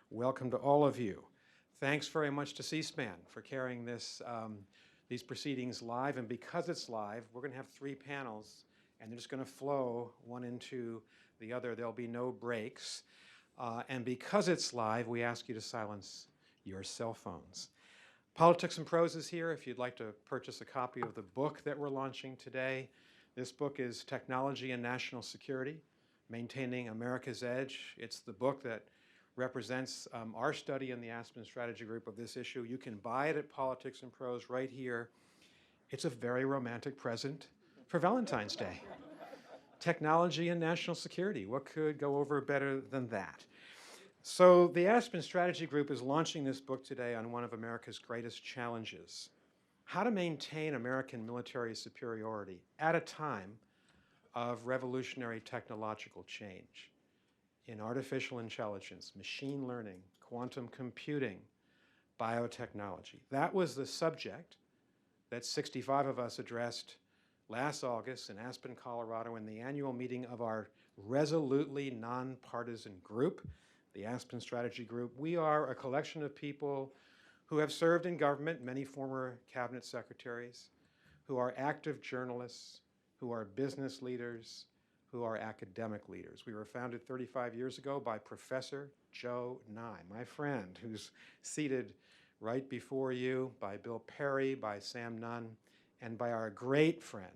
Welcome to all of you. Thanks very much to C-SPAN for carrying these proceedings live. And because it's live, we're going to have three panels, and they're just going to flow one into the other. There'll be no breaks. And because it's live, we ask you to silence your cell phones. Politics and Prose is here if you'd like to purchase a copy of the book that we're launching today. This book is Technology and National Security, Maintaining America's Edge. It's the book that represents our study in the Aspen Strategy Group of this issue. You can buy it at Politics and Prose right here. It's a very romantic present for Valentine's Day. Technology and national security. What could go over better than that? So the Aspen Strategy Group is launching this book today on one of America's greatest challenges: how to maintain American military superiority at a time of revolutionary technological change in artificial intelligence, machine learning, quantum computing, biotechnology. That was the subject that 65 of us addressed last August in Aspen, Colorado, in the annual meeting of our resolutely nonpartisan group, the Aspen Strategy Group. We are a collection of people who have served in government, many former cabinet secretaries, who are active journalists, who are business leaders, who are academic leaders. We were founded 35 years ago by Professor Joe Nye, my friend, who's seated right before you, by Bill Perry, by Sam Nunn, and by our great friend,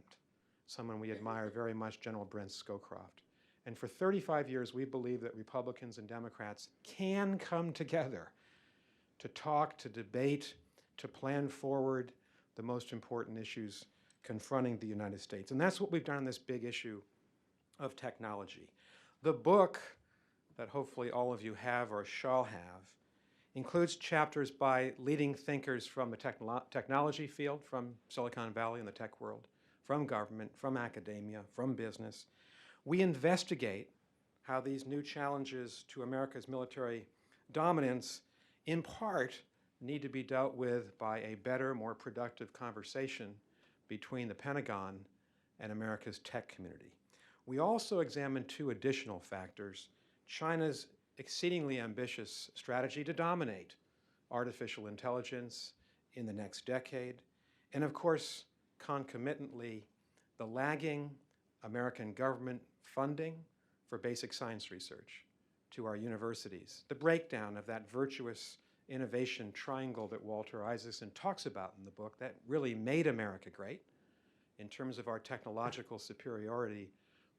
someone we admire very much, General Brent Scowcroft. And for 35 years, we believe that Republicans and Democrats can come together to talk, to debate, to plan forward the most important issues confronting the United States. And that's what we've done on this big issue of technology. The book that hopefully all of you have or shall have includes chapters by leading thinkers from the technology field, from Silicon Valley and the tech world, from government, from academia, from business. We investigate how these new challenges to America's military dominance, in part, need to be dealt with by a better, more productive conversation between the Pentagon and America's tech community. We also examine two additional factors: China's exceedingly ambitious strategy to dominate artificial intelligence in the next decade, and of course, concomitantly, the lagging American government funding for basic science research to our universities, the breakdown of that virtuous innovation triangle that Walter Isaacson talks about in the book that really made America great in terms of our technological superiority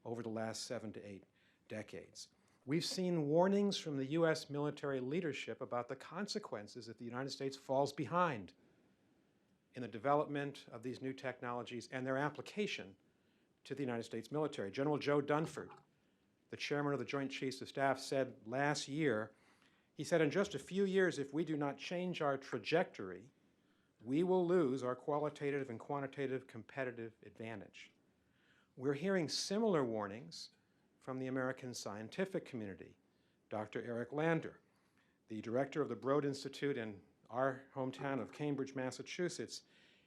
over the last 7 to 8 decades. We've seen warnings from the US military leadership about the consequences if the United States falls behind in the development of these new technologies and their application to the United States military. General Joe Dunford, the chairman of the Joint Chiefs of Staff, said last year, he said, in just a few years, if we do not change our trajectory, we will lose our qualitative and quantitative competitive advantage. We're hearing similar warnings from the American scientific community. Dr. Eric Lander, the director of the Broad Institute in our hometown of Cambridge, Massachusetts,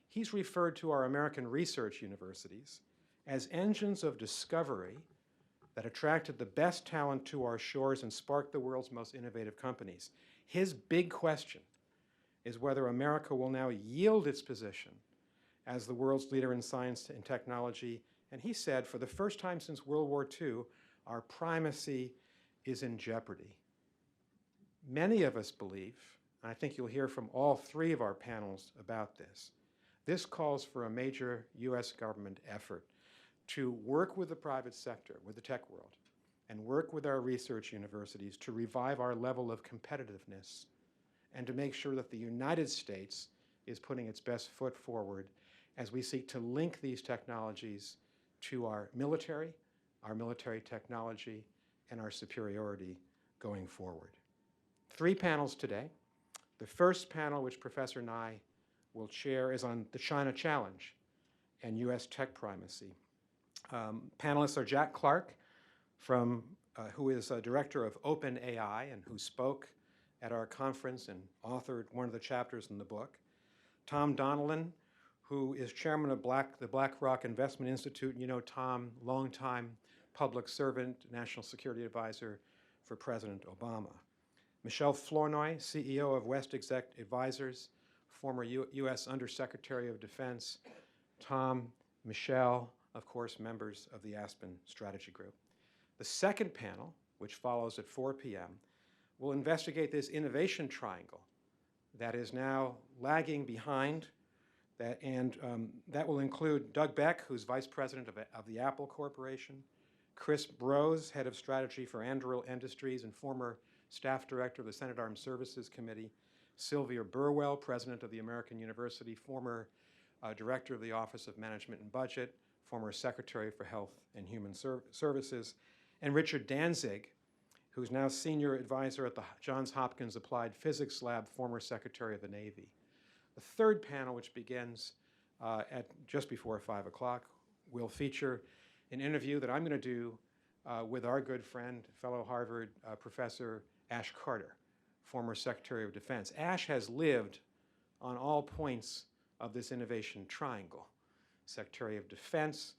he's referred to our American research universities as engines of discovery that attracted the best talent to our shores and sparked the world's most innovative companies. His big question is whether America will now yield its position as the world's leader in science and technology. And he said, for the first time since World War II, our primacy is in jeopardy. Many of us believe, and I think you'll hear from all three of our panels about this, this calls for a major US government effort to work with the private sector, with the tech world, and work with our research universities to revive our level of competitiveness and to make sure that the United States is putting its best foot forward as we seek to link these technologies to our military technology, and our superiority going forward. 3 panels today. The first panel, which Professor Nye will chair, is on the China challenge and US tech primacy. Panelists are Jack Clark, who is a director of OpenAI and who spoke at our conference and authored one of the chapters in the book. Tom Donilon, who is chairman of the Blackrock Investment Institute. You know Tom, longtime public servant, national security advisor for President Obama. Michèle Flournoy, CEO of WestExec Advisors, former U.S. Undersecretary of Defense. Tom, Michèle, of course, members of the Aspen Strategy Group. The second panel, which follows at 4 p.m., will investigate this innovation triangle that is now lagging behind, that will include Doug Beck, who's Vice President of the Apple Corporation, Chris Brose, Head of Strategy for Anduril Industries and former Staff Director of the Senate Armed Services Committee, Sylvia Burwell, President of the American University, former Director of the Office of Management and Budget, former Secretary for Health and Human Services, and Richard Danzig, who's now Senior Advisor at the Johns Hopkins Applied Physics Lab, former Secretary of the Navy. The third panel, which begins at just before 5 o'clock, will feature an interview that I'm going to do with our good friend, fellow Harvard Professor Ash Carter, former Secretary of Defense. Ash has lived on all points of this innovation triangle: Secretary of Defense,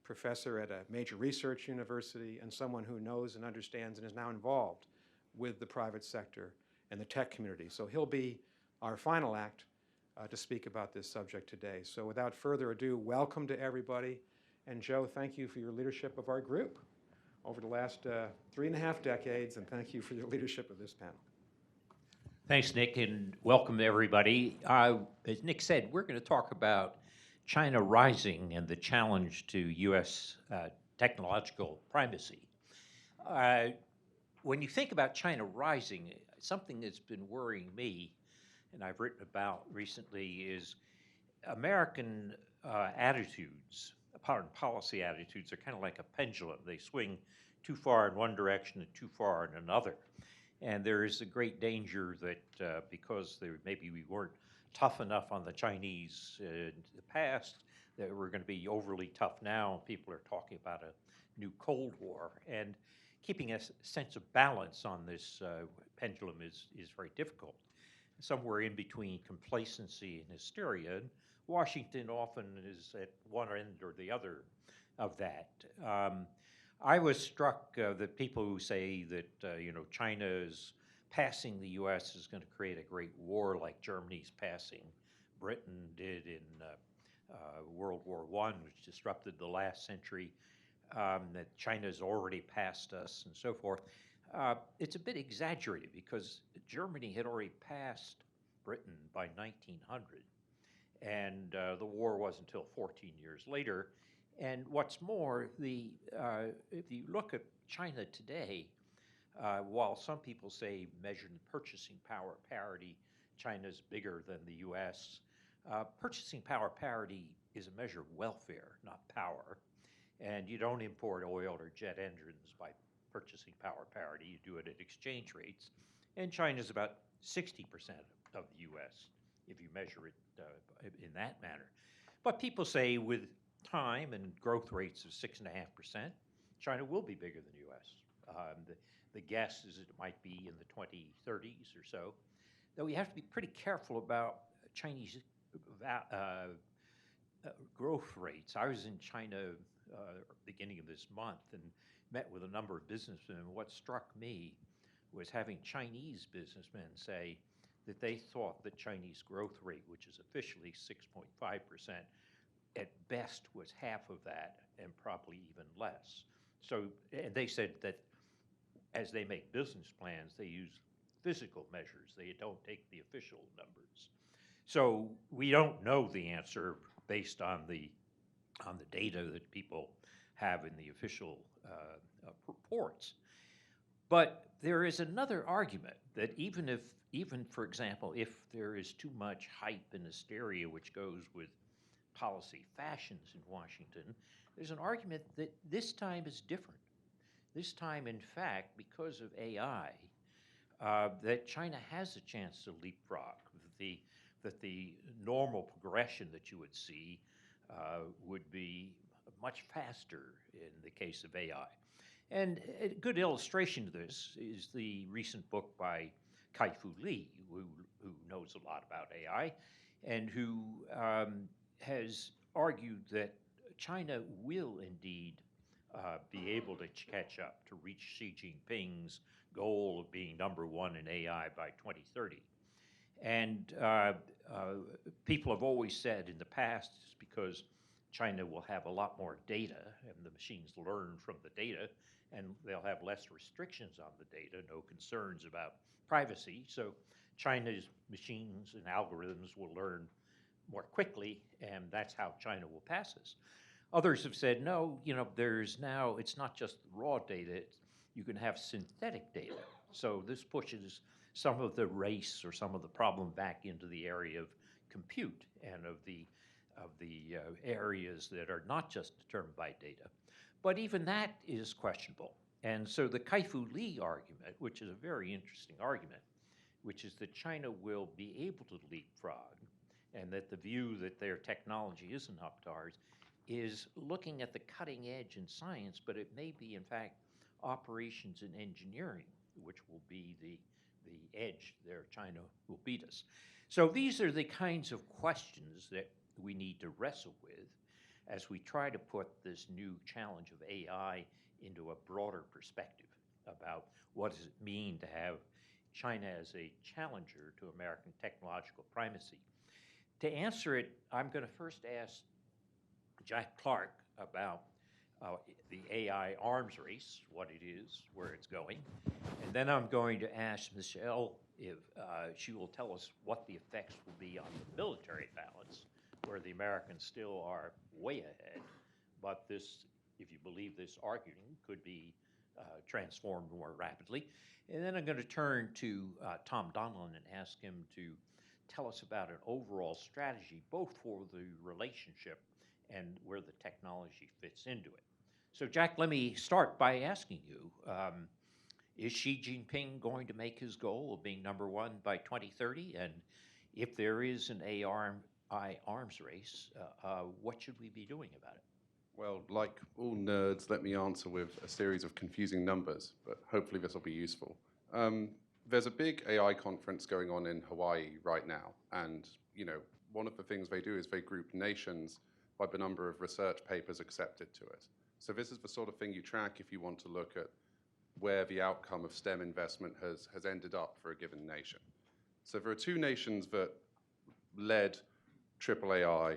professor at a major research university, and someone who knows and understands and is now involved with the private sector and the tech community. So he'll be our final act to speak about this subject today. So without further ado, welcome to everybody. And Joe, thank you for your leadership of our group over the last 3.5 decades, and thank you for your leadership of this panel. Thanks, Nick, and welcome to everybody. As Nick said, we're going to talk about China rising and the challenge to U.S. Technological primacy. When you think about China rising, something that's been worrying me, and I've written about recently, is American attitudes, foreign policy attitudes, are kind of like a pendulum. They swing too far in one direction and too far in another. And there is a great danger that because maybe we weren't tough enough on the Chinese in the past, that we're going to be overly tough now. People are talking about a new Cold War. And keeping a sense of balance on this pendulum is very difficult. Somewhere in between complacency and hysteria, and Washington often is at one end or the other of that. I was struck that people who say that China is passing the U.S. is going to create a great war like Germany's passing Britain did in World War I, which disrupted the last century, that China's already passed us and so forth. It's a bit exaggerated because Germany had already passed Britain by 1900, and the war wasn't until 14 years later. And what's more, if you look at China today, while some people say measured in purchasing power parity, China's bigger than the U.S., purchasing power parity is a measure of welfare, not power. And you don't import oil or jet engines by purchasing power parity. You do it at exchange rates. And China's about 60% of the U.S. if you measure it in that manner. But people say with time and growth rates of 6.5%, China will be bigger than the U.S. The guess is it might be in the 2030s or so. Though we have to be pretty careful about Chinese growth rates. I was in China beginning of this month and met with a number of businessmen. What struck me was having Chinese businessmen say that they thought the Chinese growth rate, which is officially 6.5%, at best was half of that and probably even less. So, and they said that as they make business plans, they use physical measures. They don't take the official numbers. So we don't know the answer based on the data that people have in the official reports. But there is another argument that even, for example, if there is too much hype and hysteria, which goes with policy fashions in Washington, there's an argument that this time is different. This time, in fact, because of AI, that China has a chance to leapfrog, that the normal progression that you would see would be much faster in the case of AI. And a good illustration of this is the recent book by Kai-Fu Lee, who knows a lot about AI, and who has argued that China will indeed be able to catch up, to reach Xi Jinping's goal of being #1 in AI by 2030. And people have always said in the past, it's because China will have a lot more data, and the machines learn from the data, and they'll have less restrictions on the data, no concerns about privacy. So China's machines and algorithms will learn more quickly, and that's how China will pass us. Others have said, no, there's now, it's not just raw data, you can have synthetic data. So this pushes some of the race or some of the problem back into the area of compute and of the areas that are not just determined by data. But even that is questionable. And so the Kai-Fu Lee argument, which is a very interesting argument, which is that China will be able to leapfrog, and that the view that their technology isn't up to ours is looking at the cutting edge in science, but it may be, in fact, operations and engineering, which will be the edge there. China will beat us. So these are the kinds of questions that we need to wrestle with as we try to put this new challenge of AI into a broader perspective about what does it mean to have China as a challenger to American technological primacy. To answer it, I'm going to first ask Jack Clark about the AI arms race, what it is, where it's going. And then I'm going to ask Michèle if she will tell us what the effects will be on the military balance, where the Americans still are way ahead. But this, if you believe this argument, could be transformed more rapidly. And then I'm going to turn to Tom Donilon and ask him to tell us about an overall strategy, both for the relationship and where the technology fits into it. So Jack, let me start by asking you, is Xi Jinping going to make his goal of being #1 by 2030? And if there is an AI arms race, what should we be doing about it? Well, like all nerds, let me answer with a series of confusing numbers, but hopefully this will be useful. There's a big AI conference going on in Hawaii right now, and one of the things they do is they group nations by the number of research papers accepted to it. So this is the sort of thing you track if you want to look at where the outcome of STEM investment has ended up for a given nation. So there are two nations that led AAAI.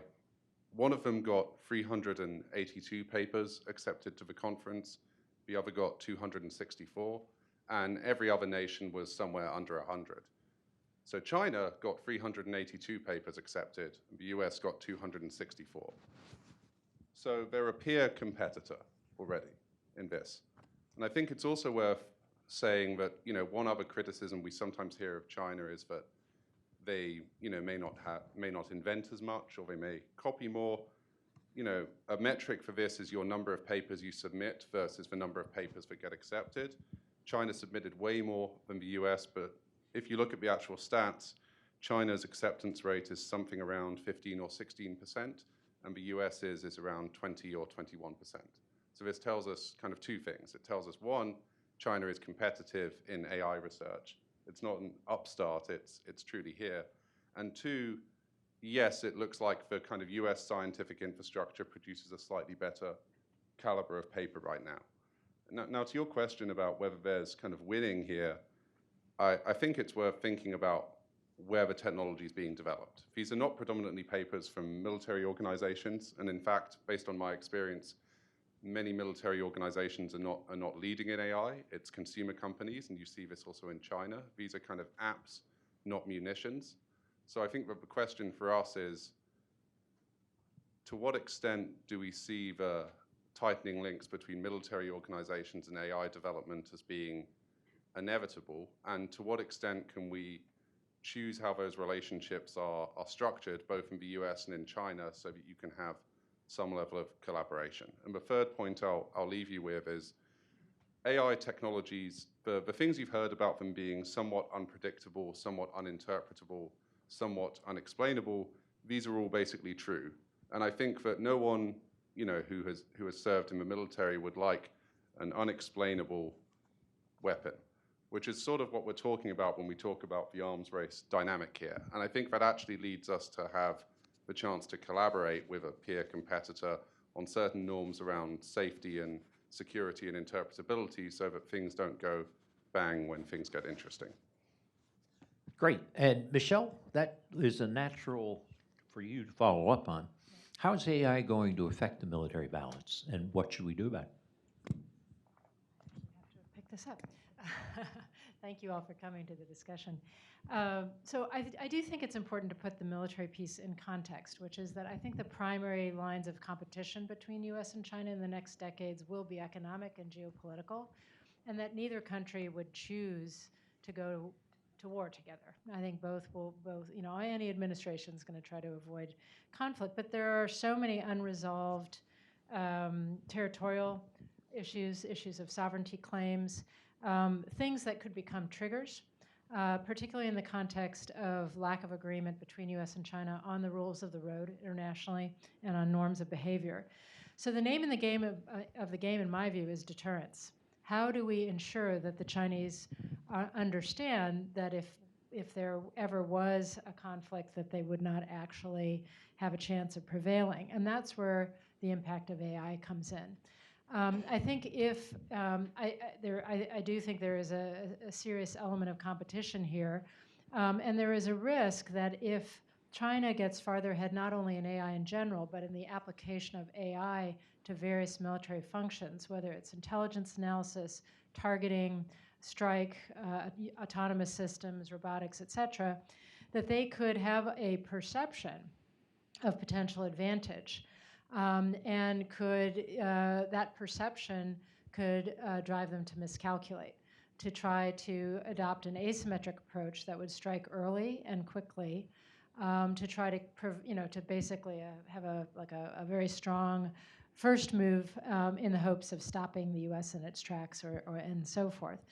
One of them got 382 papers accepted to the conference. The other got 264. And every other nation was somewhere under 100. So China got 382 papers accepted, and the US got 264. So they're a peer competitor already in this. And I think it's also worth saying that, one other criticism we sometimes hear of China is that they, may not invent as much, or they may copy more. A metric for this is your number of papers you submit versus the number of papers that get accepted. China submitted way more than the US, but if you look at the actual stats, China's acceptance rate is something around 15 or 16%, and the US is around 20 or 21%. So this tells us kind of two things. It tells us, one, China is competitive in AI research. It's not an upstart, it's truly here. And two, yes, it looks like the kind of US scientific infrastructure produces a slightly better caliber of paper right now. Now, to your question about whether there's kind of winning here, I think it's worth thinking about where the technology is being developed. These are not predominantly papers from military organizations, and in fact, based on my experience, many military organizations are not leading in AI. It's consumer companies, and you see this also in China. These are kind of apps, not munitions. So I think that the question for us is, to what extent do we see the tightening links between military organizations and AI development as being inevitable, and to what extent can we choose how those relationships are structured, both in the US and in China, so that you can have some level of collaboration. And the third point I'll leave you with is AI technologies, the things you've heard about them being somewhat unpredictable, somewhat uninterpretable, somewhat unexplainable, these are all basically true. And I think that no one who has served in the military would like an unexplainable weapon, which is sort of what we're talking about when we talk about the arms race dynamic here. And I think that actually leads us to have the chance to collaborate with a peer competitor on certain norms around safety and security and interpretability so that things don't go bang when things get interesting. Great. And Michèle, that is a natural for you to follow up on. How is AI going to affect the military balance, and what should we do about it? I have to pick this up. Thank you all for coming to the discussion. So I do think it's important to put the military piece in context, which is that I think the primary lines of competition between US and China in the next decades will be economic and geopolitical, and that neither country would choose to go to war together. I think both, any administration is going to try to avoid conflict, but there are so many unresolved territorial issues of sovereignty claims, things that could become triggers, particularly in the context of lack of agreement between US and China on the rules of the road internationally and on norms of behavior. So the name in the game of the game, in my view, is deterrence. How do we ensure that the Chinese understand that if there ever was a conflict, that they would not actually have a chance of prevailing? And that's where the impact of AI comes in. I think I do think there is a serious element of competition here, and there is a risk that if China gets farther ahead, not only in AI in general, but in the application of AI to various military functions, whether it's intelligence analysis, targeting, strike, autonomous systems, robotics, et cetera, that they could have a perception of potential advantage. And that perception could drive them to miscalculate, to try to adopt an asymmetric approach that would strike early and quickly, to try to basically have a very strong first move in the hopes of stopping the U.S. in its tracks and so forth.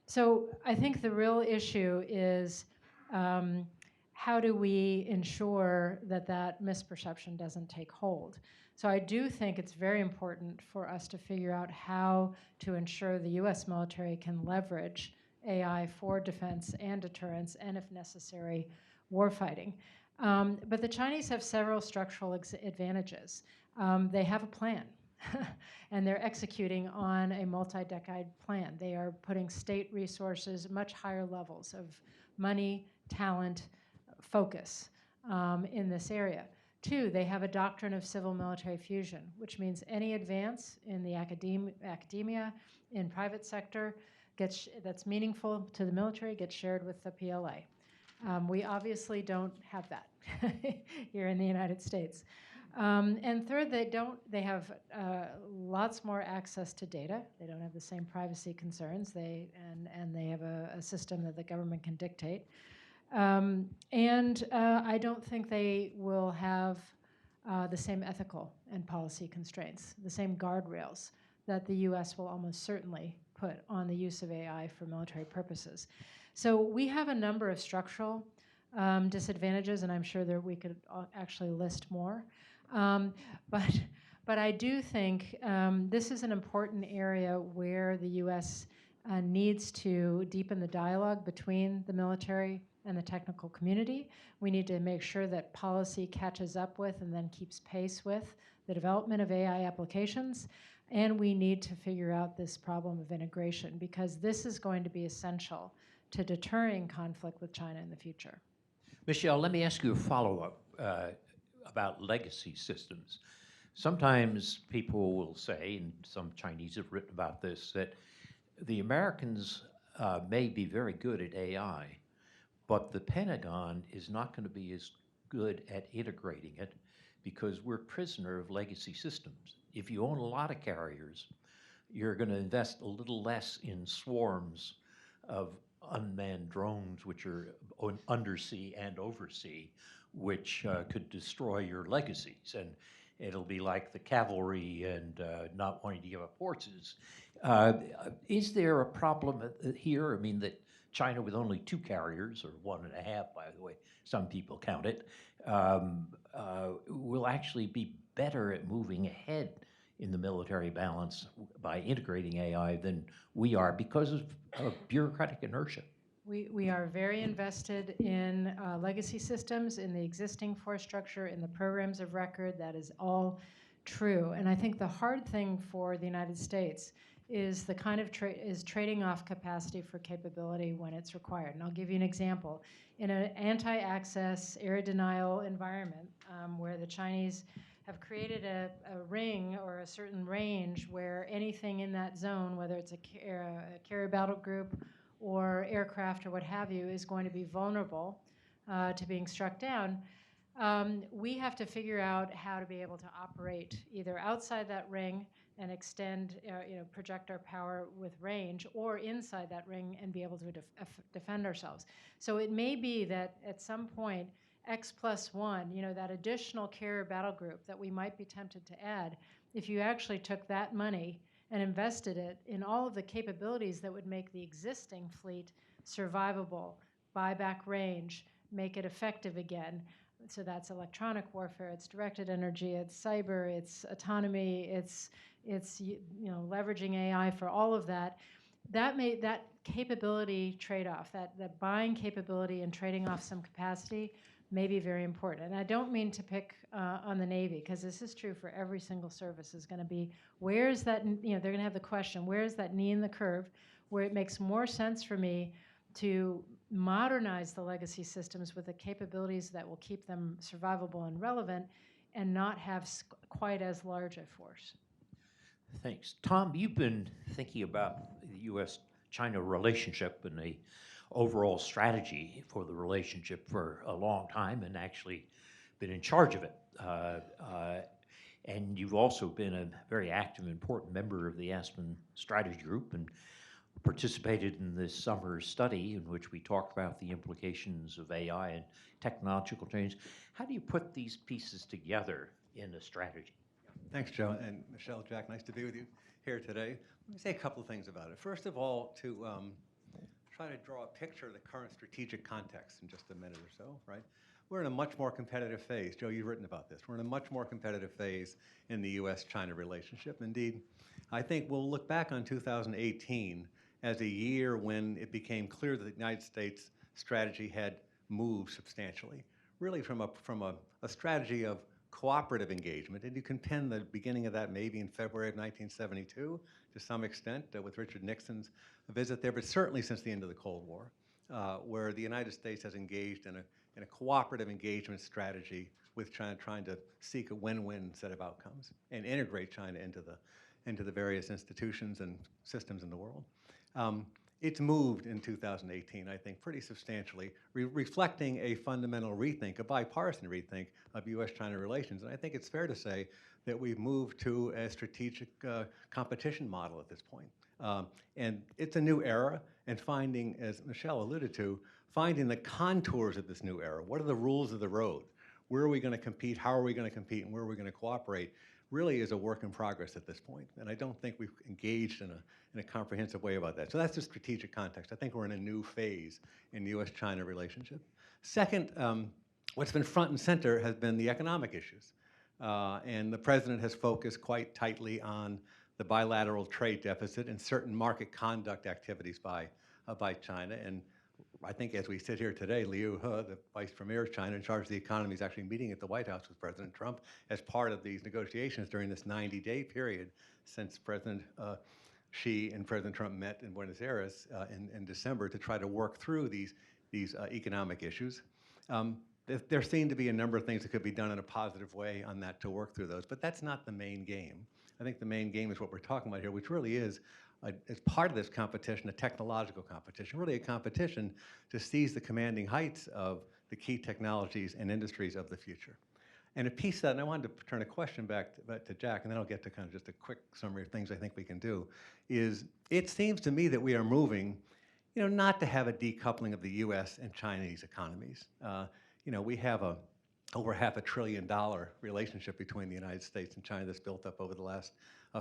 So I think the real issue is how do we ensure that that misperception doesn't take hold? So I do think it's very important for us to figure out how to ensure the U.S. military can leverage AI for defense and deterrence, and if necessary, warfighting. But the Chinese have several structural advantages. They have a plan, and they're executing on a multi-decade plan. They are putting state resources, much higher levels of money, talent, focus in this area. Two, they have a doctrine of civil-military fusion, which means any advance in the academia, in private sector, that's meaningful to the military gets shared with the PLA. We obviously don't have that here in the United States. And third, they have lots more access to data. They don't have the same privacy concerns. And they have a system that the government can dictate. And I don't think they will have the same ethical and policy constraints, the same guardrails that the US will almost certainly put on the use of AI for military purposes. So we have a number of structural disadvantages, and I'm sure that we could actually list more. But I do think this is an important area where the US needs to deepen the dialogue between the military and the technical community. We need to make sure that policy catches up with and then keeps pace with the development of AI applications. And we need to figure out this problem of integration, because this is going to be essential to deterring conflict with China in the future. Michèle, let me ask you a follow-up about legacy systems. Sometimes people will say, and some Chinese have written about this, that the Americans may be very good at AI, but the Pentagon is not going to be as good at integrating it because we're prisoner of legacy systems. If you own a lot of carriers, you're going to invest a little less in swarms of unmanned drones, which are undersea and oversea, which could destroy your legacies. And it'll be like the cavalry and not wanting to give up horses. Is there a problem here? I mean, that China with only 2 carriers, or 1.5, by the way, some people count it, will actually be better at moving ahead in the military balance by integrating AI than we are because of bureaucratic inertia. We are very invested in legacy systems, in the existing force structure, in the programs of record. That is all true. And I think the hard thing for the United States is the kind of trading off capacity for capability when it's required. And I'll give you an example. In an anti-access, error denial environment where the Chinese have created a ring or a certain range where anything in that zone, whether it's a carrier battle group or aircraft or what have you, is going to be vulnerable to being struck down. We have to figure out how to be able to operate either outside that ring and extend, project our power with range, or inside that ring and be able to defend ourselves. So it may be that at some point, X+1, that additional carrier battle group that we might be tempted to add, if you actually took that money and invested it in all of the capabilities that would make the existing fleet survivable, buy back range, make it effective again. So that's electronic warfare, it's directed energy, it's cyber, it's autonomy, it's leveraging AI for all of that. That capability trade-off, that buying capability and trading off some capacity may be very important. And I don't mean to pick on the Navy, because this is true for every single service, is going to be, where is that, they're going to have the question, where is that knee in the curve, where it makes more sense for me to modernize the legacy systems with the capabilities that will keep them survivable and relevant and not have quite as large a force. Thanks. Tom, you've been thinking about the U.S.-China relationship and the overall strategy for the relationship for a long time, and actually been in charge of it. And you've also been a very active and important member of the Aspen Strategy Group and participated in this summer's study in which we talked about the implications of AI and technological change. How do you put these pieces together in a strategy? Thanks, Joe. And Michèle, Jack, nice to be with you here today. Let me say a couple of things about it. First of all, to try to draw a picture of the current strategic context in just a minute or so, right? We're in a much more competitive phase. Joe, you've written about this. We're in a much more competitive phase in the U.S.-China relationship. Indeed, I think we'll look back on 2018 as a year when it became clear that the United States strategy had moved substantially, really from a strategy of cooperative engagement. And you can pin the beginning of that maybe in February of 1972 to some extent with Richard Nixon's visit there, but certainly since the end of the Cold War, where the United States has engaged in a cooperative engagement strategy with China, trying to seek a win-win set of outcomes and integrate China into the various institutions and systems in the world. It's moved in 2018, I think, pretty substantially, reflecting a fundamental rethink, a bipartisan rethink of U.S.-China relations. And I think it's fair to say that we've moved to a strategic competition model at this point. And it's a new era, and finding, as Michèle alluded to, finding the contours of this new era. What are the rules of the road? Where are we going to compete? How are we going to compete? And where are we going to cooperate? Really is a work in progress at this point. And I don't think we've engaged in a comprehensive way about that. So that's the strategic context. I think we're in a new phase in the U.S.-China relationship. Second, what's been front and center has been the economic issues. And the president has focused quite tightly on the bilateral trade deficit and certain market conduct activities by China. And I think as we sit here today, Liu He, the vice premier of China in charge of the economy, is actually meeting at the White House with President Trump as part of these negotiations during this 90-day period since President Xi and President Trump met in Buenos Aires in December to try to work through these economic issues. There seem to be a number of things that could be done in a positive way on that to work through those, but that's not the main game. I think the main game is what we're talking about here, which really is, as part of this competition, a technological competition, really a competition to seize the commanding heights of the key technologies and industries of the future. And a piece of that, and I wanted to turn a question back to Jack, and then I'll get to kind of just a quick summary of things I think we can do, is it seems to me that we are moving, not to have a decoupling of the U.S. and Chinese economies. We have over $500 billion relationship between the United States and China that's built up over the last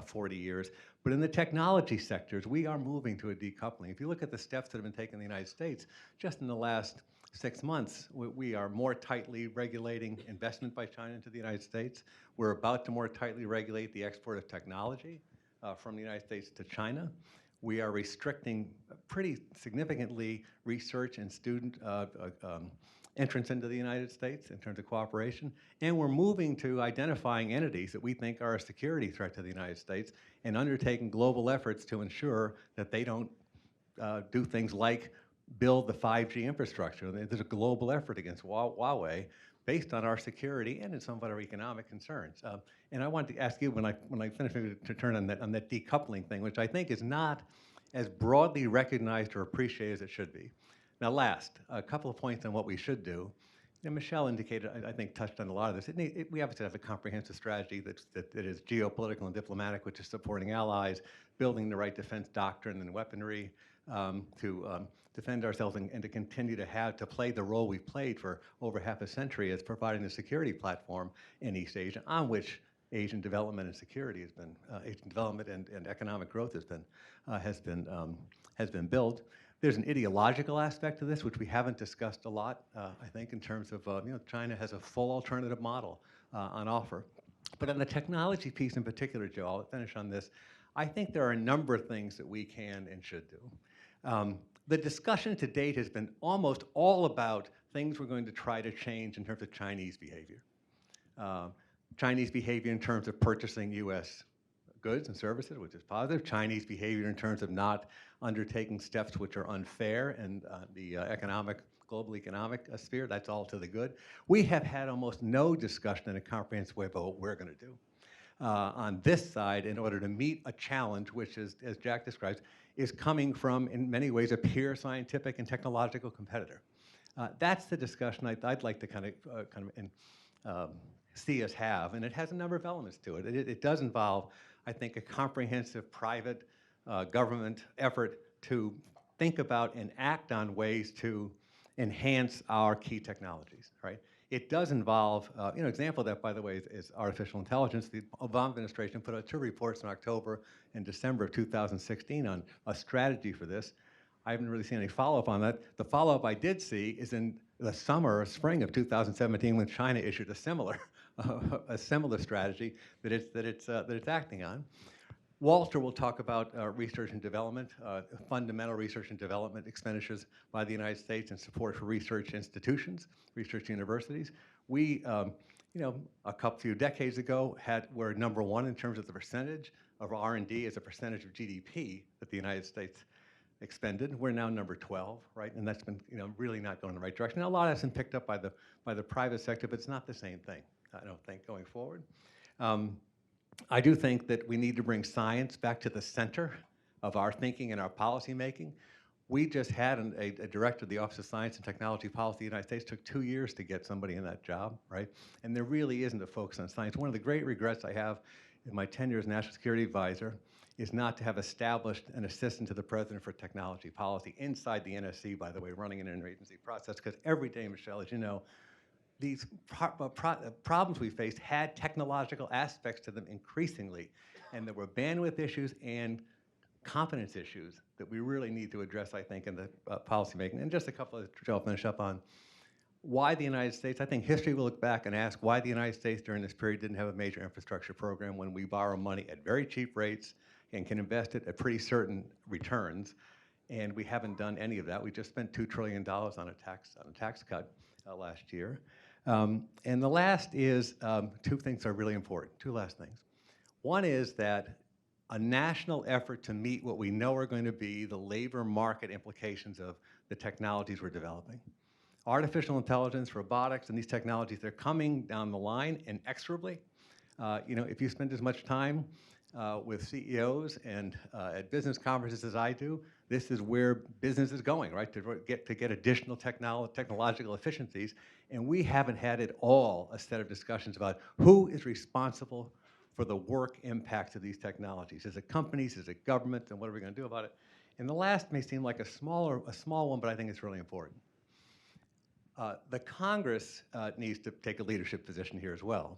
40 years. But in the technology sectors, we are moving to a decoupling. If you look at the steps that have been taken in the United States, just in the last 6 months, we are more tightly regulating investment by China into the United States. We're about to more tightly regulate the export of technology from the United States to China. We are restricting pretty significantly research and student entrance into the United States in terms of cooperation. And we're moving to identifying entities that we think are a security threat to the United States and undertaking global efforts to ensure that they don't do things like build the 5G infrastructure. There's a global effort against Huawei based on our security and in some of our economic concerns. And I wanted to ask you, when I finish, maybe to turn on that decoupling thing, which I think is not as broadly recognized or appreciated as it should be. Now last, a couple of points on what we should do. And Michèle indicated, I think, touched on a lot of this. We obviously have a comprehensive strategy that is geopolitical and diplomatic, which is supporting allies, building the right defense doctrine and weaponry to defend ourselves and to continue to play the role we've played for over half a century as providing the security platform in East Asia, on which Asian development and security has been, Asian development and economic growth has been built. There's an ideological aspect to this, which we haven't discussed a lot, I think, in terms of, China has a full alternative model on offer. But on the technology piece in particular, Joe, I'll finish on this. I think there are a number of things that we can and should do. The discussion to date has been almost all about things we're going to try to change in terms of Chinese behavior. Chinese behavior in terms of purchasing U.S. goods and services, which is positive. Chinese behavior in terms of not undertaking steps which are unfair and the global economic sphere, that's all to the good. We have had almost no discussion in a comprehensive way about what we're going to do on this side in order to meet a challenge which is, as Jack describes, is coming from, in many ways, a peer scientific and technological competitor. That's the discussion I'd like to kind of see us have, and it has a number of elements to it. It does involve, I think, a comprehensive private government effort to think about and act on ways to enhance our key technologies, right? It does involve, an example of that, by the way, is artificial intelligence. The Obama administration put out 2 reports in October and December of 2016 on a strategy for this. I haven't really seen any follow-up on that. The follow-up I did see is in the summer or spring of 2017 when China issued a similar strategy that it's acting on. Walter will talk about research and development, fundamental research and development expenditures by the United States and support for research institutions, research universities. We, a few decades ago, were #1 in terms of the percentage of R&D as a percentage of GDP that the United States expended. We're now #12, right? And that's been, really not going in the right direction. Now, a lot of that's been picked up by the private sector, but it's not the same thing, I don't think, going forward. I do think that we need to bring science back to the center of our thinking and our policy making. We just had a director of the Office of Science and Technology Policy in the United States. It took 2 years to get somebody in that job, right? And there really isn't a focus on science. One of the great regrets I have in my tenure as National Security Advisor is not to have established an assistant to the President for Technology Policy inside the NSC, by the way, running an interagency process, because every day, Michèle, as you know, these problems we faced had technological aspects to them increasingly, and there were bandwidth issues and competence issues that we really need to address, I think, in the policymaking. And just a couple of, I'll finish up on why the United States. I think history will look back and ask why the United States during this period didn't have a major infrastructure program when we borrow money at very cheap rates and can invest it at pretty certain returns, and we haven't done any of that. We just spent $2 trillion on a tax cut last year. And the last is, 2 things are really important, 2 last things. One is that a national effort to meet what we know are going to be the labor market implications of the technologies we're developing. Artificial intelligence, robotics, and these technologies, they're coming down the line inexorably. If you spend as much time with CEOs and at business conferences as I do, this is where business is going, right? To get additional technological efficiencies, and we haven't had at all a set of discussions about who is responsible for the work impacts of these technologies. Is it companies? Is it government? And what are we going to do about it? And the last may seem like a small one, but I think it's really important. The Congress needs to take a leadership position here as well.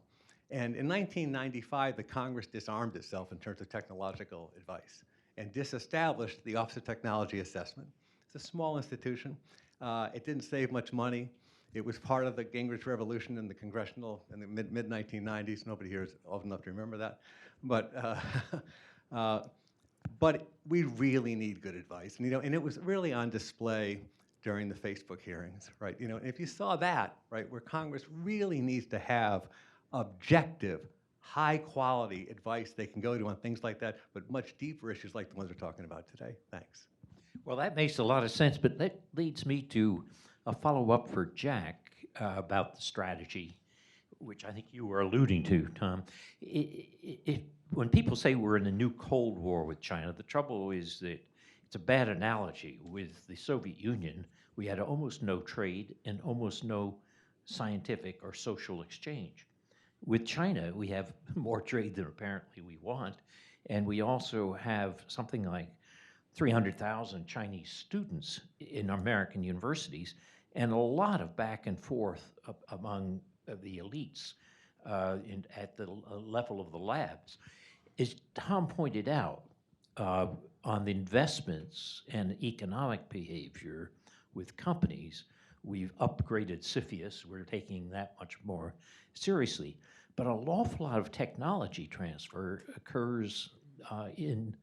And in 1995, the Congress disarmed itself in terms of technological advice and disestablished the Office of Technology Assessment. It's a small institution. It didn't save much money. It was part of the Gingrich Revolution in the in the mid-1990s. Nobody here is old enough to remember that. But But we really need good advice. And, and it was really on display during the Facebook hearings, right? If you saw that, right, where Congress really needs to have objective, high-quality advice they can go to on things like that, but much deeper issues like the ones we're talking about today. Thanks. Well, that makes a lot of sense, but that leads me to a follow-up for Jack about the strategy, which I think you were alluding to, Tom. When people say we're in a new Cold War with China, the trouble is that it's a bad analogy. With the Soviet Union, we had almost no trade and almost no scientific or social exchange. With China, we have more trade than apparently we want, and we also have something like 300,000 Chinese students in American universities, and a lot of back and forth among the elites at the level of the labs. As Tom pointed out, on the investments and economic behavior with companies, we've upgraded CFIUS. We're taking that much more seriously. But an awful lot of technology transfer occurs in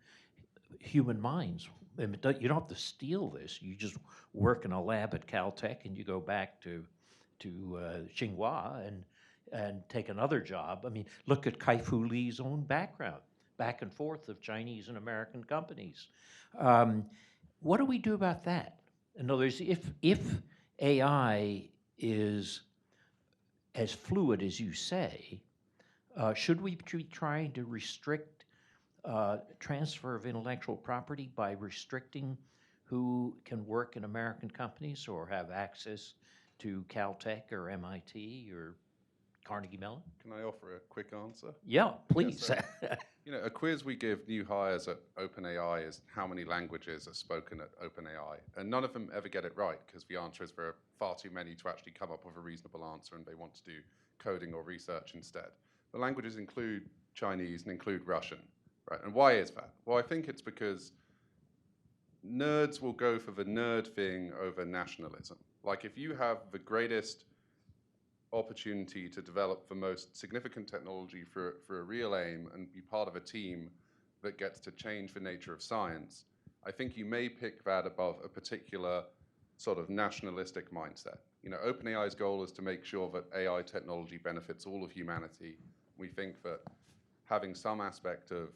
human minds. I mean, you don't have to steal this. You just work in a lab at Caltech and you go back to Tsinghua and take another job. I mean, look at Kai-Fu Lee's own background, back and forth of Chinese and American companies. What do we do about that? In other words, if AI is as fluid as you say, should we be trying to restrict transfer of intellectual property by restricting who can work in American companies or have access to Caltech or MIT or Carnegie Mellon? Can I offer a quick answer? Yeah, please. A quiz we give new hires at OpenAI is how many languages are spoken at OpenAI. And none of them ever get it right because the answer is there are far too many to actually come up with a reasonable answer and they want to do coding or research instead. The languages include Chinese and include Russian, right? And why is that? Well, I think it's because nerds will go for the nerd thing over nationalism. Like if you have the greatest opportunity to develop the most significant technology for a real aim and be part of a team that gets to change the nature of science, I think you may pick that above a particular sort of nationalistic mindset. OpenAI's goal is to make sure that AI technology benefits all of humanity. We think that having some aspect of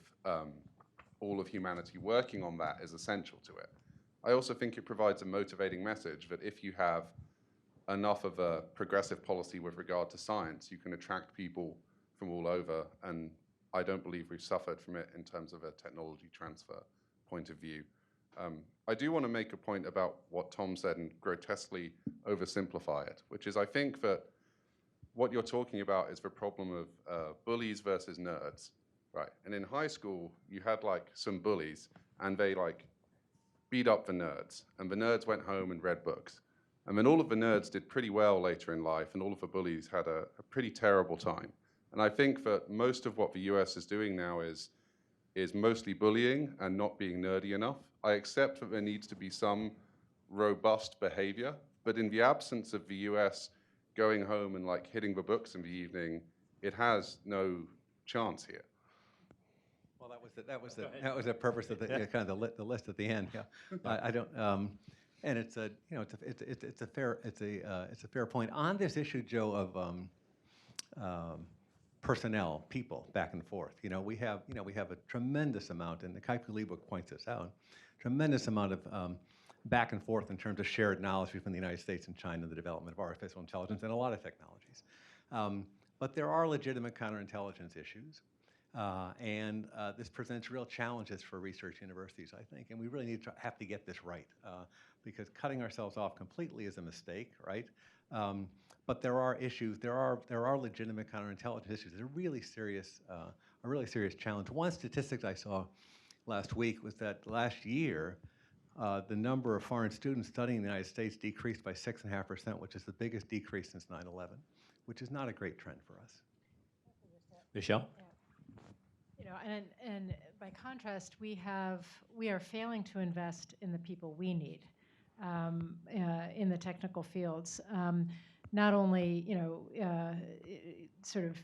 all of humanity working on that is essential to it. I also think it provides a motivating message that if you have enough of a progressive policy with regard to science, you can attract people from all over, and I don't believe we've suffered from it in terms of a technology transfer point of view. I do want to make a point about what Tom said and grotesquely oversimplify it, which is I think that what you're talking about is the problem of bullies versus nerds, right? And in high school, you had like some bullies, and they like beat up the nerds, and the nerds went home and read books. And then all of the nerds did pretty well later in life, and all of the bullies had a pretty terrible time. And I think that most of what the US is doing now is mostly bullying and not being nerdy enough. I accept that there needs to be some robust behavior, but in the absence of the US going home and like hitting the books in the evening, it has no chance here. Well, that was the purpose of the kind of the list at the end. Yeah, I don't. And it's a fair point on this issue, Joe, of personnel, people back and forth. We have a tremendous amount, and the Kai-Fu Lee book points this out. Tremendous amount of back and forth in terms of shared knowledge between the United States and China in the development of artificial intelligence and a lot of technologies. But there are legitimate counterintelligence issues. And this presents real challenges for research universities, I think, and we really have to get this right because cutting ourselves off completely is a mistake, right? But there are issues. There are legitimate counterintelligence issues. It's a really serious challenge. One statistic I saw last week was that last year, the number of foreign students studying in the United States decreased by 6.5%, which is the biggest decrease since 9/11, which is not a great trend for us. Michèle? And by contrast, we are failing to invest in the people we need in the technical fields. Not only, sort of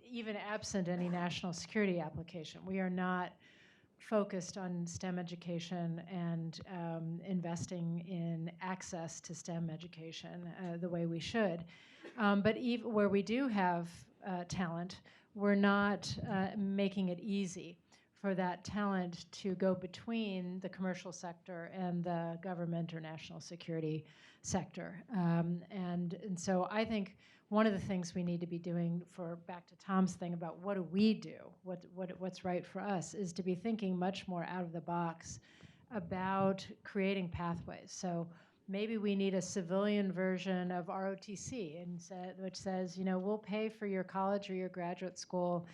even absent any national security application, we are not focused on STEM education and investing in access to STEM education the way we should. But even where we do have talent, we're not making it easy for that talent to go between the commercial sector and the government or national security sector. And so I think one of the things we need to be doing, for back to Tom's thing about what do we do, what's right for us, is to be thinking much more out of the box about creating pathways. So maybe we need a civilian version of ROTC, which says, you know, we'll pay for your college or your graduate school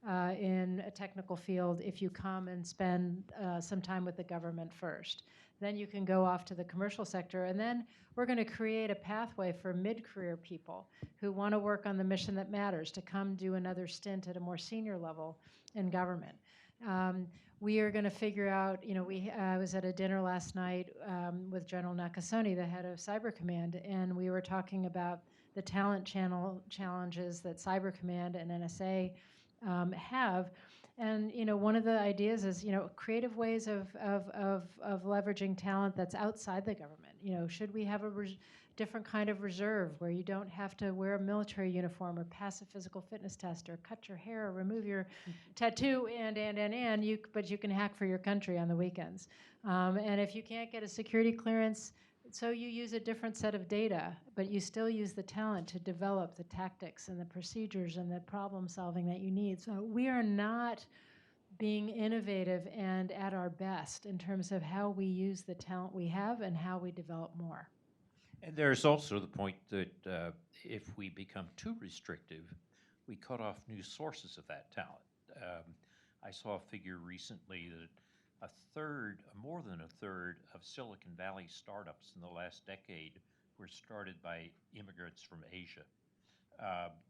in a technical field if you come and spend some time with the government first. Then you can go off to the commercial sector, and then we're going to create a pathway for mid-career people who want to work on the mission that matters to come do another stint at a more senior level in government. We are going to figure out, you know, I was at a dinner last night with General Nakasone, the head of Cyber Command, and we were talking about the talent challenges that Cyber Command and NSA have. And, you know, one of the ideas is, you know, creative ways of leveraging talent that's outside the government. You know, should we have a different kind of reserve where you don't have to wear a military uniform or pass a physical fitness test or cut your hair or remove your tattoo but you can hack for your country on the weekends. And if you can't get a security clearance, so you use a different set of data, but you still use the talent to develop the tactics and the procedures and the problem solving that you need. So we are not being innovative and at our best in terms of how we use the talent we have and how we develop more. And there's also the point that if we become too restrictive, we cut off new sources of that talent. I saw a figure recently that more than a third of Silicon Valley startups in the last decade were started by immigrants from Asia.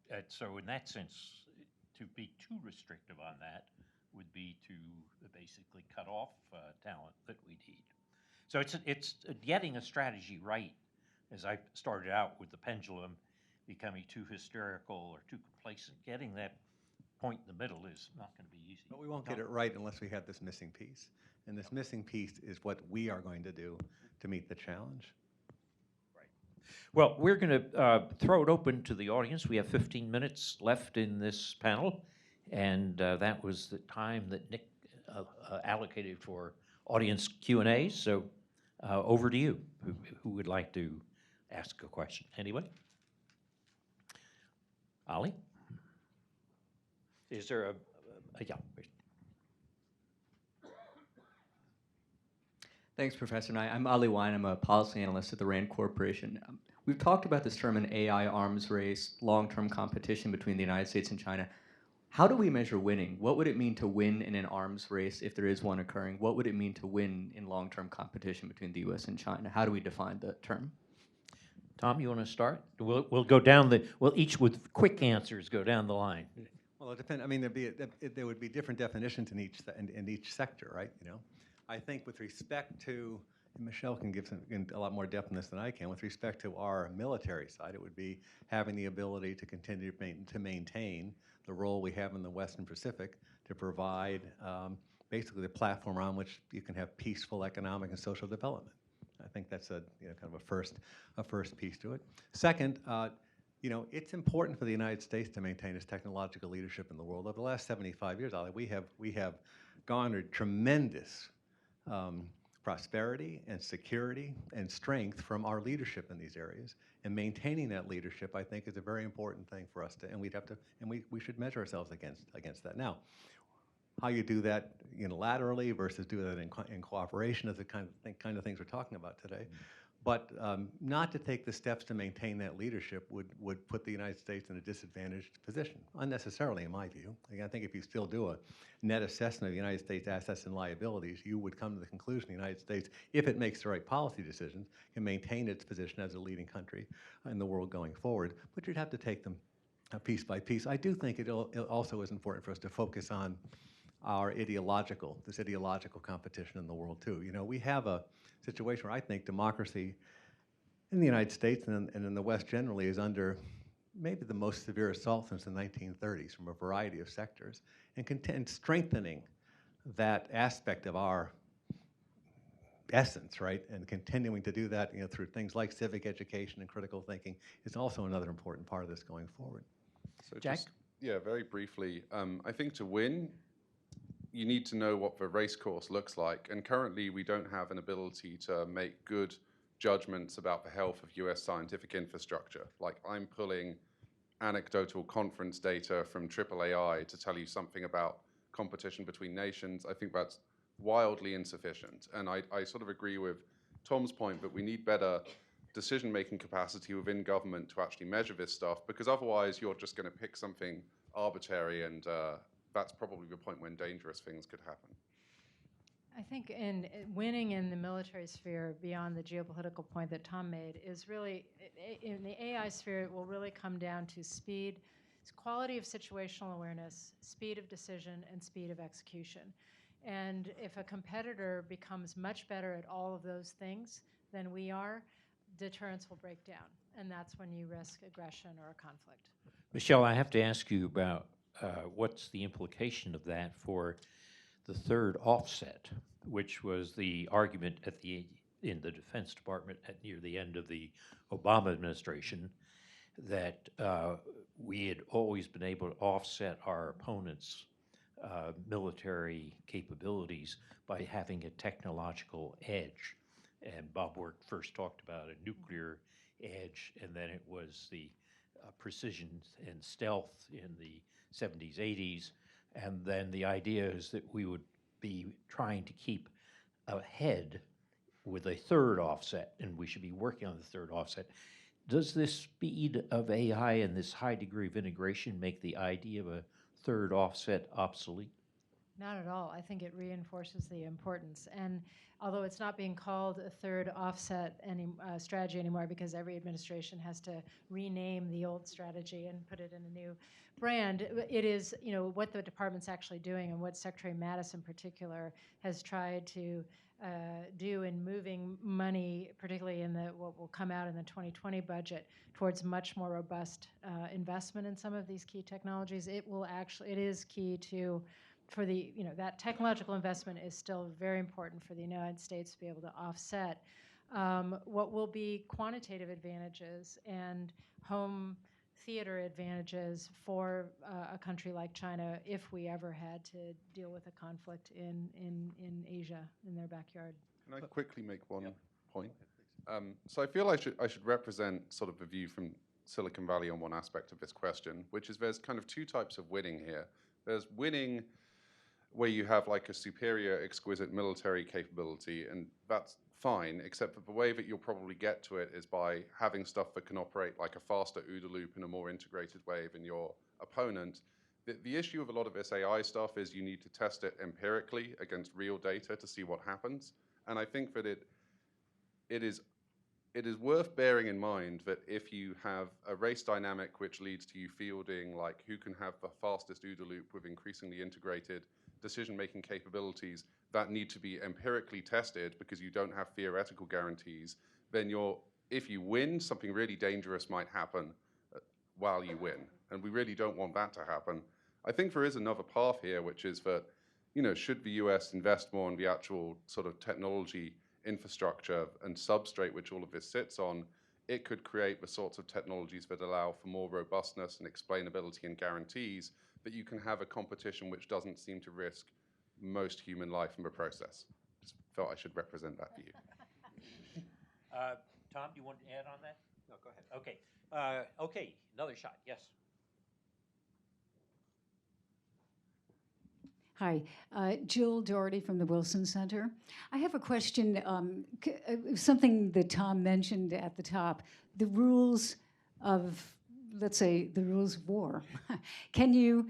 And so in that sense, to be too restrictive on that would be to basically cut off talent that we need. So it's getting a strategy right. As I started out with the pendulum becoming too hysterical or too complacent, getting that point in the middle is not going to be easy. But we won't get it right unless we have this missing piece. And this missing piece is what we are going to do to meet the challenge. Right. Well, we're going to throw it open to the audience. We have 15 minutes left in this panel, and that was the time that Nick allocated for audience Q&A. So over to you. Who would like to ask a question? Anyone? Ali? Is there yeah. Thanks, Professor Nye. I'm Ali Wine. I'm a policy analyst at the RAND Corporation. We've talked about this term, an AI arms race, long-term competition between the United States and China. How do we measure winning? What would it mean to win in an arms race if there is one occurring? What would it mean to win in long-term competition between the U.S. and China? How do we define the term? Tom, you want to start? We'll go down we'll each with quick answers go down the line. Well, it depends. I mean, there would be different definitions in each sector, right? You know, I think with respect to, and Michèle can give a lot more depth in this than I can. With respect to our military side, it would be having the ability to continue to maintain the role we have in the Western Pacific to provide basically the platform on which you can have peaceful economic and social development. I think that's kind of a first piece to it. Second, it's important for the United States to maintain its technological leadership in the world. Over the last 75 years, Ali, we have garnered tremendous prosperity and security and strength from our leadership in these areas. And maintaining that leadership, I think, is a very important thing for us to, and we should measure ourselves against that. Now, how you do that unilaterally versus do that in cooperation is the kind of things we're talking about today. But not to take the steps to maintain that leadership would put the United States in a disadvantaged position, unnecessarily in my view. I think if you still do a net assessment of the United States assets and liabilities, you would come to the conclusion the United States, if it makes the right policy decisions, can maintain its position as a leading country in the world going forward. But you'd have to take them piece by piece. I do think it also is important for us to focus on our ideological competition in the world too. We have a situation where I think democracy in the United States and in the West generally is under maybe the most severe assault since the 1930s from a variety of sectors, and strengthening that aspect of our essence, right? And continuing to do that, through things like civic education and critical thinking is also another important part of this going forward. So Jack? yeah, very briefly, I think to win, you need to know what the race course looks like. And currently, we don't have an ability to make good judgments about the health of US scientific infrastructure. Like, I'm pulling anecdotal conference data from AAAI to tell you something about competition between nations. I think that's wildly insufficient. And I sort of agree with Tom's point that we need better decision-making capacity within government to actually measure this stuff, because otherwise you're just going to pick something arbitrary, and that's probably the point when dangerous things could happen. I think in winning in the military sphere, beyond the geopolitical point that Tom made, is really, in the AI sphere, it will really come down to speed, quality of situational awareness, speed of decision, and speed of execution. And if a competitor becomes much better at all of those things than we are, deterrence will break down. And that's when you risk aggression or a conflict. Michèle, I have to ask you about what's the implication of that for the third offset, which was the argument in the Defense Department near the end of the Obama administration, that we had always been able to offset our opponents' military capabilities by having a technological edge. And Bob Work first talked about a nuclear edge, and then it was the precision and stealth in the 70s, 80s. And then the idea is that we would be trying to keep ahead with a third offset, and we should be working on the third offset. Does this speed of AI and this high degree of integration make the idea of a third offset obsolete? Not at all. I think it reinforces the importance. And although it's not being called a third offset strategy anymore, because every administration has to rename the old strategy and put it in a new brand, it is, what the department's actually doing, and what Secretary Mattis in particular has tried to do in moving money, particularly in what will come out in the 2020 budget, towards much more robust investment in some of these key technologies. It is key to, that technological investment is still very important for the United States to be able to offset what will be quantitative advantages and home theater advantages for a country like China if we ever had to deal with a conflict in Asia, in their backyard. Can I quickly make one point? So I feel I should represent sort of the view from Silicon Valley on one aspect of this question, which is there's kind of two types of winning here. There's winning where you have like a superior, exquisite military capability, and that's fine, except that the way that you'll probably get to it is by having stuff that can operate like a faster OODA loop in a more integrated way than your opponent. The issue of a lot of this AI stuff is you need to test it empirically against real data to see what happens. And I think that it is worth bearing in mind that if you have a race dynamic which leads to you fielding like who can have the fastest OODA loop with increasingly integrated decision-making capabilities that need to be empirically tested because you don't have theoretical guarantees, then if you win, something really dangerous might happen while you win. And we really don't want that to happen. I think there is another path here, which is that, should the US invest more in the actual sort of technology infrastructure and substrate which all of this sits on, it could create the sorts of technologies that allow for more robustness and explainability and guarantees that you can have a competition which doesn't seem to risk most human life in the process. Just felt I should represent that view. Tom, do you want to add on that? No, go ahead. Okay. Okay, another shot, yes. Hi, Jill Doherty from the Wilson Center. I have a question, something that Tom mentioned at the top, the rules of, let's say, the rules of war. Can you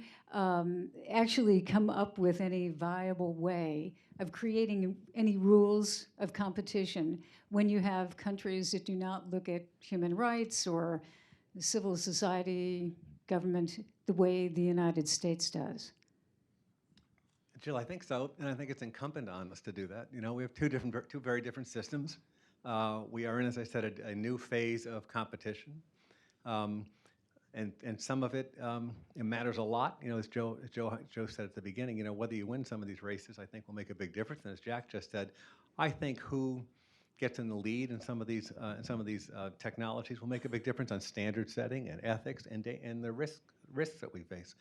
actually come up with any viable way of creating any rules of competition when you have countries that do not look at human rights or civil society, government, the way the United States does? Jill, I think so, and I think it's incumbent on us to do that. We have two very different systems. We are in, as I said, a new phase of competition. and some of it, it matters a lot. You know, as Joe said at the beginning, you know, whether you win some of these races, I think will make a big difference. And as Jack just said, I think who gets in the lead in some of these technologies will make a big difference on standard setting and ethics and the risks that we face.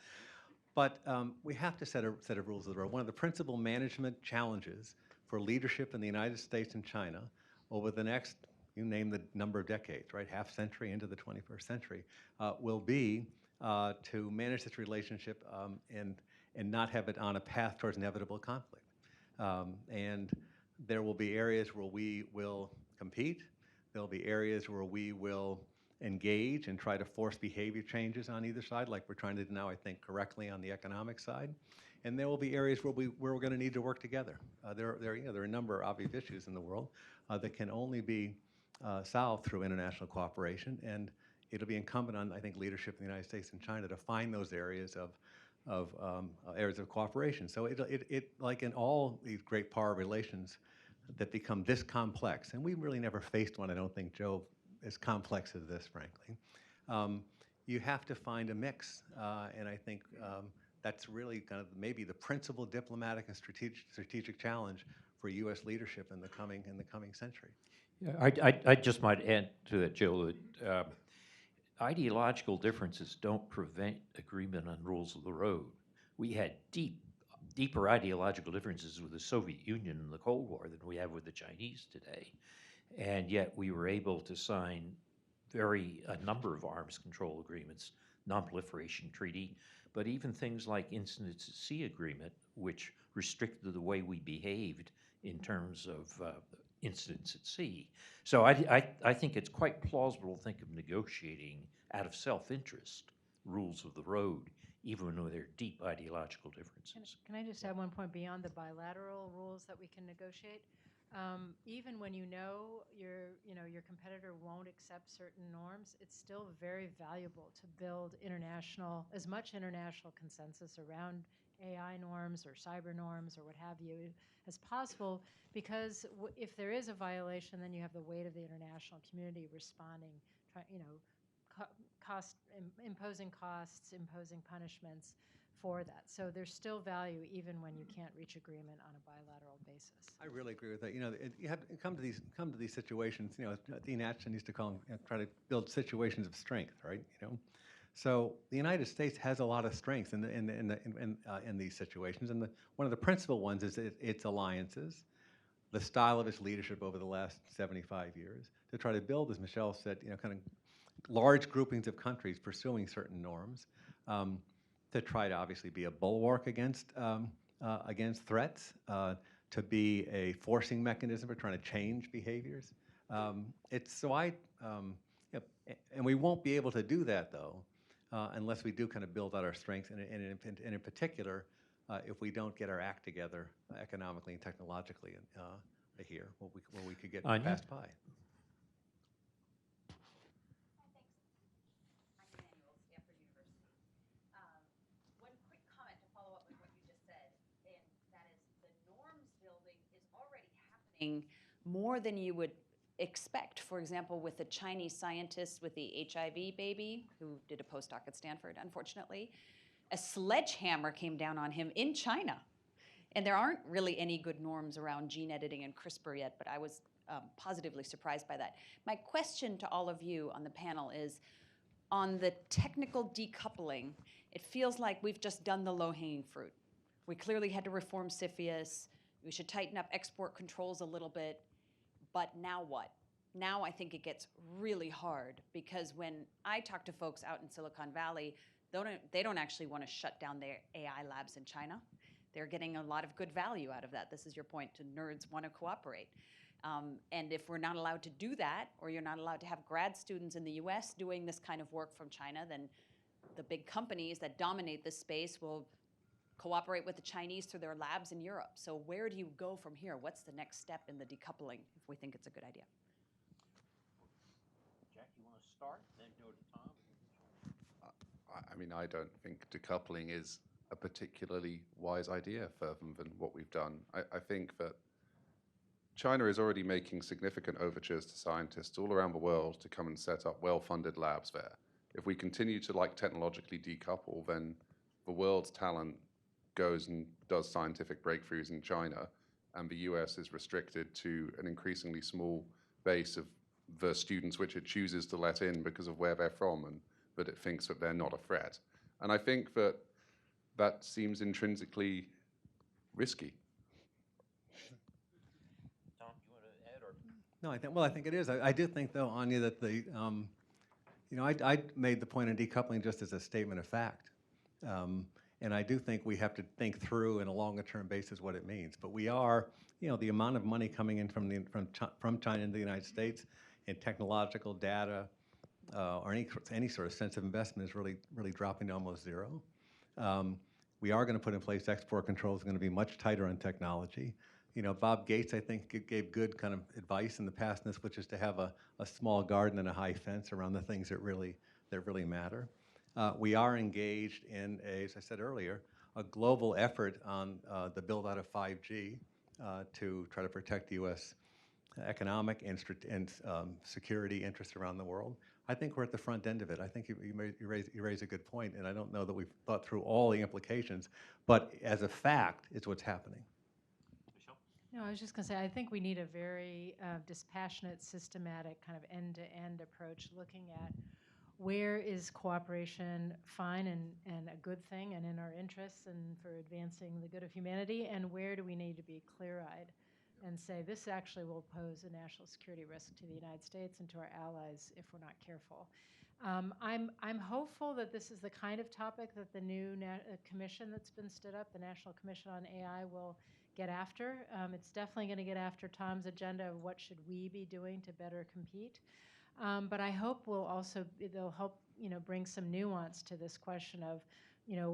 But we have to set a set of rules of the road. One of the principal management challenges for leadership in the United States and China over the next, you name the number of decades, right, half century into the 21st century, will be to manage this relationship and not have it on a path towards inevitable conflict. And there will be areas where we will compete. There'll be areas where we will engage and try to force behavior changes on either side, like we're trying to do now, I think, correctly on the economic side. And there will be areas where we're going to need to work together. There are a number of obvious issues in the world that can only be solved through international cooperation, and it'll be incumbent on, I think, leadership in the United States and China to find those areas of cooperation. So it like in all these great power relations that become this complex, and we really never faced one, I don't think, Joe, as complex as this, frankly. You have to find a mix, and I think that's really kind of maybe the principal diplomatic and strategic challenge for U.S. leadership in the coming century. Yeah, I just might add to that, Jill, that ideological differences don't prevent agreement on rules of the road. We had deeper ideological differences with the Soviet Union in the Cold War than we have with the Chinese today. And yet we were able to sign a number of arms control agreements, non-proliferation treaty, but even things like incidents at sea agreement, which restricted the way we behaved in terms of incidents at sea. So I think it's quite plausible to think of negotiating out of self-interest rules of the road, even when there are deep ideological differences. Can I just add one point beyond the bilateral rules that we can negotiate? Even when you know your competitor won't accept certain norms, it's still very valuable to build as much international consensus around AI norms or cyber norms or what have you as possible, because if there is a violation, then you have the weight of the international community responding, imposing costs, imposing punishments for that. So there's still value even when you can't reach agreement on a bilateral basis. I really agree with that. You know, you have to come to these situations. You know, Dean Acheson used to call them, try to build situations of strength, right? You know, so the United States has a lot of strength in these situations, and one of the principal ones is its alliances, the style of its leadership over the last 75 years, to try to build, as Michèle said, you know, kind of large groupings of countries pursuing certain norms. To try to obviously be a bulwark against threats, to be a forcing mechanism for trying to change behaviors. And we won't be able to do that though, unless we do kind of build out our strengths, and in particular, if we don't get our act together economically and technologically here, where we could get past pie. More than you would expect. For example, with the Chinese scientist with the HIV baby, who did a postdoc at Stanford, unfortunately, a sledgehammer came down on him in China. And there aren't really any good norms around gene editing and CRISPR yet, but I was positively surprised by that. My question to all of you on the panel is, on the technical decoupling, it feels like we've just done the low-hanging fruit. We clearly had to reform CFIUS. We should tighten up export controls a little bit. But now what? Now I think it gets really hard, because when I talk to folks out in Silicon Valley, they don't actually want to shut down their AI labs in China. They're getting a lot of good value out of that. This is your point, to nerds want to cooperate. And if we're not allowed to do that, or you're not allowed to have grad students in the US doing this kind of work from China, then the big companies that dominate this space will cooperate with the Chinese through their labs in Europe. So where do you go from here? What's the next step in the decoupling, if we think it's a good idea? Jack, you want to start, then go to Tom? I mean, I don't think decoupling is a particularly wise idea further than what we've done. I think that China is already making significant overtures to scientists all around the world to come and set up well-funded labs there. if we continue to like technologically decouple, then the world's talent goes and does scientific breakthroughs in China, and the US is restricted to an increasingly small base of the students which it chooses to let in because of where they're from and that it thinks that they're not a threat. And I think that that seems intrinsically risky. Tom, you want to add or? No, I think it is. I do think, though, Anya, that the, I made the point in decoupling just as a statement of fact. And I do think we have to think through in a longer-term basis what it means. But we are, the amount of money coming in from China into the United States in technological data or any sort of sense of investment is really dropping to almost zero. We are going to put in place export controls, going to be much tighter on technology. Bob Gates, I think, gave good kind of advice in the past in this, which is to have a small garden and a high fence around the things that really matter. We are engaged in, as I said earlier, a global effort on the build-out of 5G to try to protect the U.S. economic and security interests around the world. I think we're at the front end of it. I think you raise a good point, and I don't know that we've thought through all the implications, but as a fact, it's what's happening. No, I was just going to say, I think we need a very dispassionate, systematic, kind of end-to-end approach looking at where is cooperation fine and a good thing and in our interests and for advancing the good of humanity, and where do we need to be clear-eyed and say this actually will pose a national security risk to the United States and to our allies if we're not careful. I'm hopeful that this is the kind of topic that the new commission that's been stood up, the National Commission on AI, will get after. It's definitely going to get after Tom's agenda of what should we be doing to better compete. But I hope they'll help bring some nuance to this question of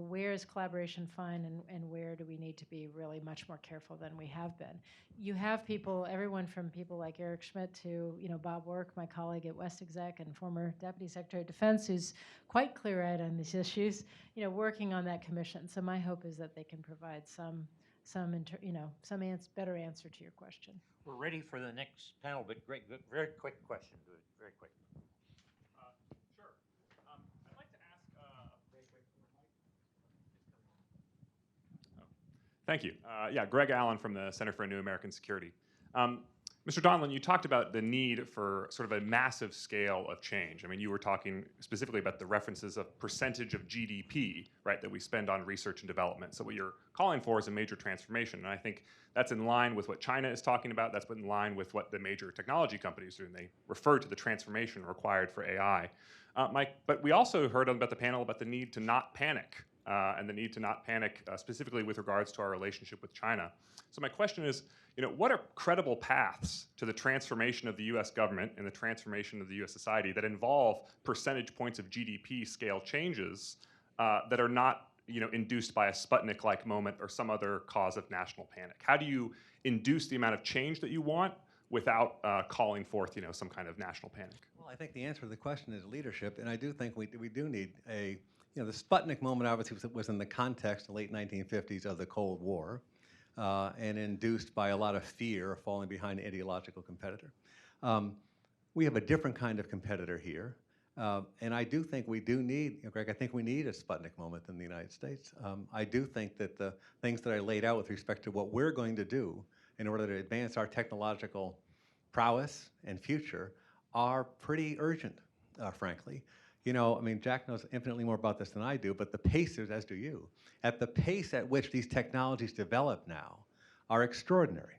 where is collaboration fine and where do we need to be really much more careful than we have been. You have people, everyone from people like Eric Schmidt to Bob Work, my colleague at WestExec and former Deputy Secretary of Defense, who's quite clear-eyed on these issues, working on that commission. So my hope is that they can provide some better answer to your question. We're ready for the next panel, but great, very quick question. Very quick. Sure. I'd like to ask. Thank you. Greg Allen from the Center for a New American Security. Mr. Donilon, you talked about the need for sort of a massive scale of change. I mean, you were talking specifically about the references of percentage of GDP, right, that we spend on research and development. So what you're calling for is a major transformation. And I think that's in line with what China is talking about. That's in line with what the major technology companies do. And they refer to the transformation required for AI. But we also heard about the panel about the need to not panic and the need to not panic specifically with regards to our relationship with China. So my question is, what are credible paths to the transformation of the U.S. government and the transformation of the U.S. society that involve percentage points of GDP scale changes that are not, induced by a Sputnik-like moment or some other cause of national panic? How do you induce the amount of change that you want without calling forth, some kind of national panic? Well, I think the answer to the question is leadership, and I do think we do need a, the Sputnik moment obviously was in the context, the late 1950s, of the Cold War. And induced by a lot of fear of falling behind an ideological competitor. We have a different kind of competitor here. And I do think we do need, Greg, I think we need a Sputnik moment in the United States. I do think that the things that I laid out with respect to what we're going to do in order to advance our technological prowess and future are pretty urgent, frankly. Jack knows infinitely more about this than I do, but the pace, as do you, at the pace at which these technologies develop now are extraordinary.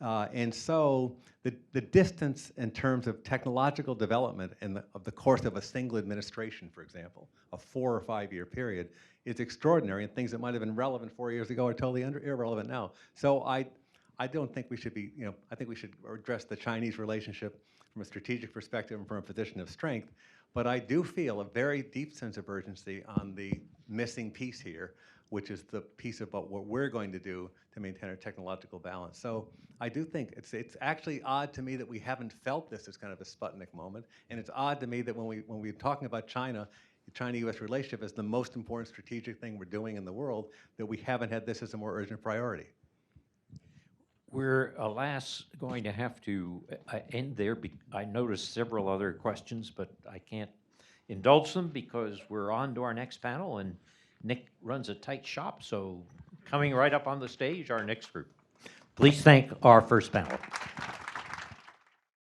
And so the distance in terms of technological development of the course of a single administration, for example, a 4 or 5 year period, is extraordinary, and things that might have been relevant 4 years ago are totally irrelevant now. So I don't think we should be, I think we should address the Chinese relationship from a strategic perspective and from a position of strength. But I do feel a very deep sense of urgency on the missing piece here, which is the piece about what we're going to do to maintain our technological balance. So I do think it's actually odd to me that we haven't felt this as kind of a Sputnik moment, and it's odd to me that when we're talking about China, the China-U.S. relationship is the most important strategic thing we're doing in the world, that we haven't had this as a more urgent priority. We're, alas, going to have to end there. I noticed several other questions, but I can't indulge them because we're on to our next panel, and Nick runs a tight shop, so coming right up on the stage, our next group. Please thank our first panel.